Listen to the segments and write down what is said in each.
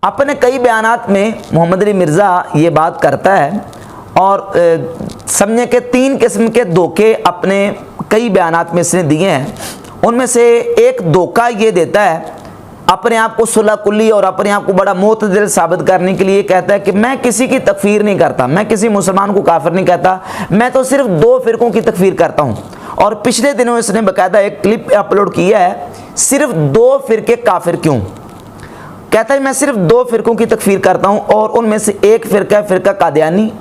अपने कई बयानात में मोहम्मद अली मिर्ज़ा ये बात करता है और समझे कि 3 किस्म के धोखे अपने कई बयानात में इसने दिए हैं। उनमें से एक धोखा ये देता है, अपने आप को सुलह कुल्ली और अपने आप को बड़ा मोतदिल साबित करने के लिए कहता है कि मैं किसी की तकफीर नहीं करता, मैं किसी मुसलमान को काफिर नहीं कहता, मैं तो सिर्फ 2 फ़िरकों की तकफीर करता हूँ। और पिछले दिनों इसने बाकायदा एक क्लिप अपलोड किया है, सिर्फ 2 फ़िरके काफिर क्यों। कहता है मैं सिर्फ 2 फ़िरकों की तकफीर करता हूँ और उनमें से एक फ़िरका है फ़िरका कादियानी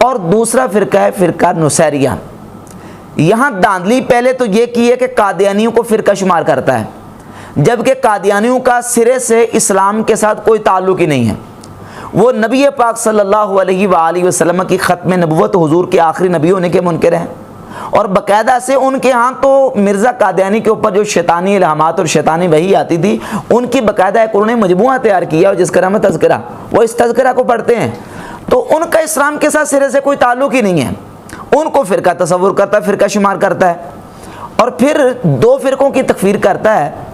और दूसरा फ़िरका है फ़िरका नुसैरिया। यहाँ धांधली पहले तो ये की है कि कादियानियों को फ़िरका शुमार करता है, जबकि कादियानियों का सिरे से इस्लाम के साथ कोई ताल्लुक ही नहीं है। वो नबी पाक सल्लल्लाहु अलैहि वसल्लम की ख़त्म नबुव्वत हुजूर के आखिरी नबी होने के मुनकर हैं और बाकायदा से उनके यहाँ तो मिर्ज़ा कादियानी के ऊपर जो शैतानी इल्हामात और शैतानी वही आती थी, उनकी बाकायदा एक उन्होंने मजमुआ तैयार किया और जिसका नाम है तज़किरा। वो इस तज़किरा को पढ़ते हैं तो उनका इस्लाम के साथ सिरे से कोई ताल्लुक ही नहीं है। उनको फ़िरका तसव्वुर करता है, फ़िरका शुमार करता है और फिर 2 फ़िरकों की तकफीर करता है।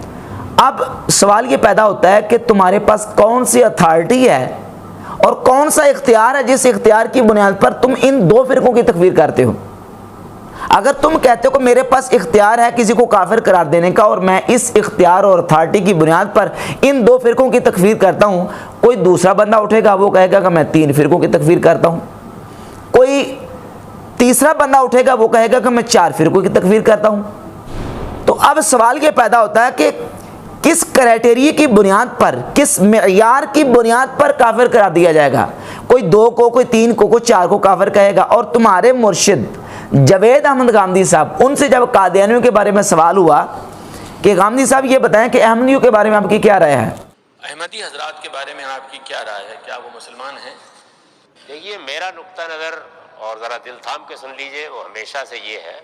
अब सवाल ये पैदा होता है कि तुम्हारे पास कौन सी अथॉरिटी है और कौन सा इख्तियार है जिस इख्तियार की बुनियाद पर तुम इन 2 फ़िरकों की तकफीर करते हो। अगर तुम कहते हो कि मेरे पास इख्तियार है किसी को काफिर करार देने का और मैं इस इख्तियार और अथॉरिटी की बुनियाद पर इन 2 फ़िरकों की तकफीर करता हूँ, कोई दूसरा बंदा उठेगा वो कहेगा कि मैं 3 फ़िरकों की तकफीर करता हूँ, कोई तीसरा बंदा उठेगा वो कहेगा कि मैं 4 फ़िरकों की तकफीर करता हूँ। तो अब सवाल ये पैदा होता है कि किस क्राइटेरिया की बुनियाद पर, किस मेयार की बुनियाद पर काफिर करार दिया जाएगा। कोई 2 को, कोई 3 को, कोई 4 को काफिर कहेगा। और तुम्हारे मुर्शिद जवेद अहमद गामदी साहब, उनसे जब कादियानियों के बारे में सवाल हुआ कि गामदी साहब ये बताएं कि अहमदियों के बारे में आपकी क्या राय है, अहमदी हजरात के बारे में आपकी क्या राय है, क्या वो मुसलमान हैं? देखिए, मेरा नुक्ता नज़र, और ज़रा दिल थाम के सुन लीजिए, वो हमेशा से ये है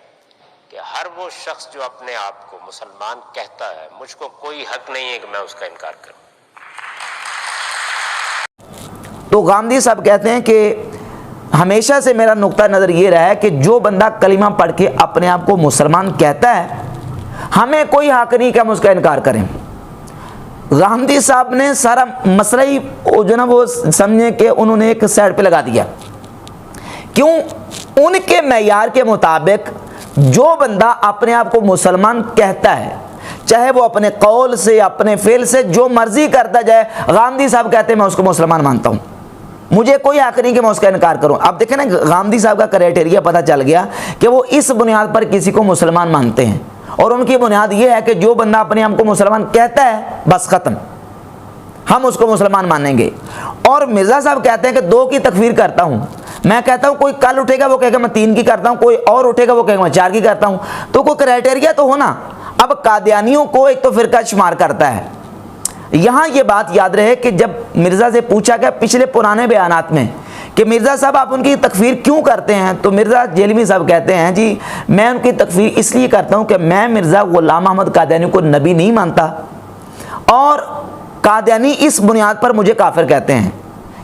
कि हर वो शख्स जो अपने आप को मुसलमान कहता है, मुझको कोई हक नहीं है कि मैं उसका इनकार करूं। तो गामदी साहब कहते हैं कि हमेशा से मेरा नुक्ता नज़र ये रहा है कि जो बंदा कलिमा पढ़ के अपने आप को मुसलमान कहता है, हमें कोई हक नहीं कि हम उसका इनकार करें। गामदी साहब ने सारा मसला ही जो ना वो समझे कि उन्होंने एक साइड पे लगा दिया। क्यों? उनके मेयार के मुताबिक जो बंदा अपने आप को मुसलमान कहता है, चाहे वो अपने कौल से, अपने फेल से, जो मर्जी करता जाए, गामदी साहब कहते हैं मैं उसको मुसलमान मानता हूँ, मुझे कोई हक नहीं कि मैं उसका इनकार करूँ। अब देखें ना, गामदी साहब का क्राइटेरिया पता चल गया कि वो इस बुनियाद पर किसी को मुसलमान मानते हैं और उनकी बुनियाद ये है कि जो बंदा अपने आप को मुसलमान कहता है बस ख़त्म, हम उसको मुसलमान मानेंगे। और मिर्ज़ा साहब कहते हैं कि 2 की तकफीर करता हूँ। मैं कहता हूँ कोई कल उठेगा वो कहेगा मैं 3 की करता हूँ, कोई और उठेगा वो कहेगा मैं 4 की करता हूँ। तो कोई क्राइटेरिया तो हो ना। अब कादियानियों को एक तो फ़िरका शुमार करता है। यहाँ ये बात याद रहे कि जब मिर्ज़ा से पूछा गया पिछले पुराने बयानात में कि मिर्ज़ा साहब आप उनकी तकफीर क्यों करते हैं, तो मिर्ज़ा जेलमी साहब कहते हैं जी मैं उनकी तकफीर इसलिए करता हूँ कि मैं मिर्ज़ा ग़ुलाम अहमद कादियानी को नबी नहीं मानता और कादियानी इस बुनियाद पर मुझे काफिर कहते हैं,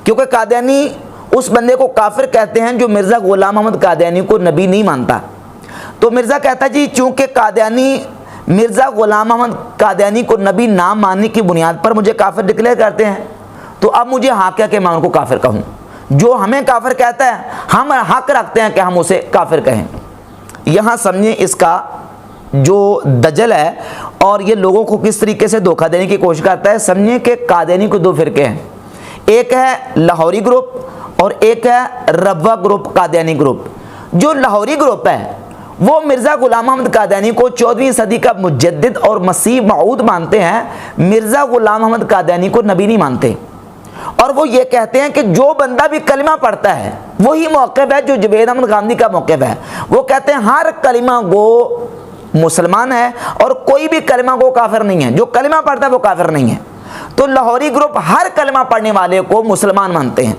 क्योंकि कादियानी उस बंदे को काफिर कहते हैं जो मिर्ज़ा ग़ुलाम अहमद कादियानी को नबी नहीं मानता। तो मिर्ज़ा कहता जी चूँकि कादियानी मिर्ज़ा ग़ुलाम अहमद कादियानी को नबी ना मानने की बुनियाद पर मुझे काफिर डिक्लेयर करते हैं, तो अब मुझे हक है कि मैं उनको काफिर कहूँ। जो हमें काफिर कहता है हम हक रखते हैं कि हम उसे काफिर कहें। यहाँ समझें इसका जो दजल है और ये लोगों को किस तरीके से धोखा देने की कोशिश करता है। समझें कि कादियानी को 2 फ़िरके हैं, एक है लाहौरी ग्रुप और एक है रब्वा ग्रुप कादियानी ग्रुप। जो लाहौरी ग्रुप है वो मिर्ज़ा ग़ुलाम अहमद कादियानी को 14वीं सदी का मुजद्दिद और मसीह मऊद मानते हैं, मिर्ज़ा ग़ुलाम अहमद कादियानी को नबी नहीं मानते। और वो ये कहते हैं कि जो बंदा भी कलिमा पढ़ता है वही मौक़िफ़ है जो जवेद अहमद गामदी का मौक़िफ़ है। वो कहते हैं हर कलिमा गो मुसलमान है और कोई भी कलिमा गो काफिर नहीं है, जो कलिमा पढ़ता है वो काफिर नहीं है। तो लाहौरी ग्रुप हर कलिमा पढ़ने वाले को मुसलमान मानते हैं,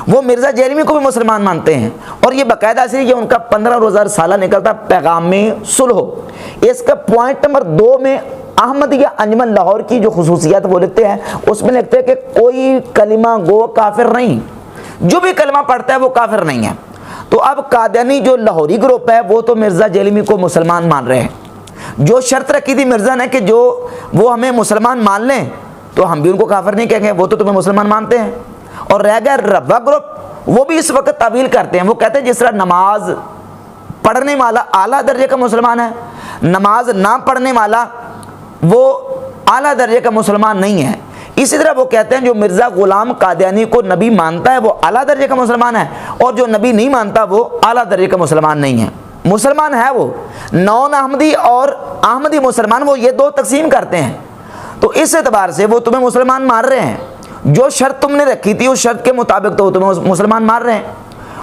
वो मिर्ज़ा जेलमी को भी मुसलमान मानते हैं। और ये बाकायदा से ये उनका 15 रोज़ा साला निकलता पैगाम में सुलह। इसका पॉइंट नंबर 2 में अहमदिया अंजमन लाहौर की जो खुसूसियत वो लिखते हैं, उसमें लिखते हैं कि कोई कलिमा गो काफिर नहीं, जो भी कलिमा पढ़ता है वो काफिर नहीं है। तो अब कादियानी जो लाहौरी ग्रुप है वो तो मिर्ज़ा जेलमी को मुसलमान मान रहे हैं। जो शर्त रखी थी मिर्ज़ा ने कि जो वो हमें मुसलमान मान लें, तो हम भी उनको काफिर नहीं कहेंगे, वो तो तुम्हें मुसलमान मानते हैं। और रह गया रब्बा ग्रुप, वो भी इस वक्त तावील करते हैं। वो कहते हैं जिस तरह नमाज पढ़ने वाला आला दर्जे का मुसलमान है, नमाज ना पढ़ने वाला वो आला दर्जे का मुसलमान नहीं है। इसी तरह वो कहते हैं जो मिर्ज़ा ग़ुलाम कादियानी को नबी मानता है वो आला दर्जे का मुसलमान है, और जो नबी नहीं मानता वो आला दर्जे का मुसलमान नहीं है। मुसलमान है वो नॉन अहमदी और अहमदी मुसलमान, वो ये दो तकसीम करते हैं। तो इस एतबार से वो तुम्हें मुसलमान मान रहे हैं। जो शर्त तुमने रखी थी उस शर्त के मुताबिक तो वो तुम्हें मुसलमान मान रहे हैं।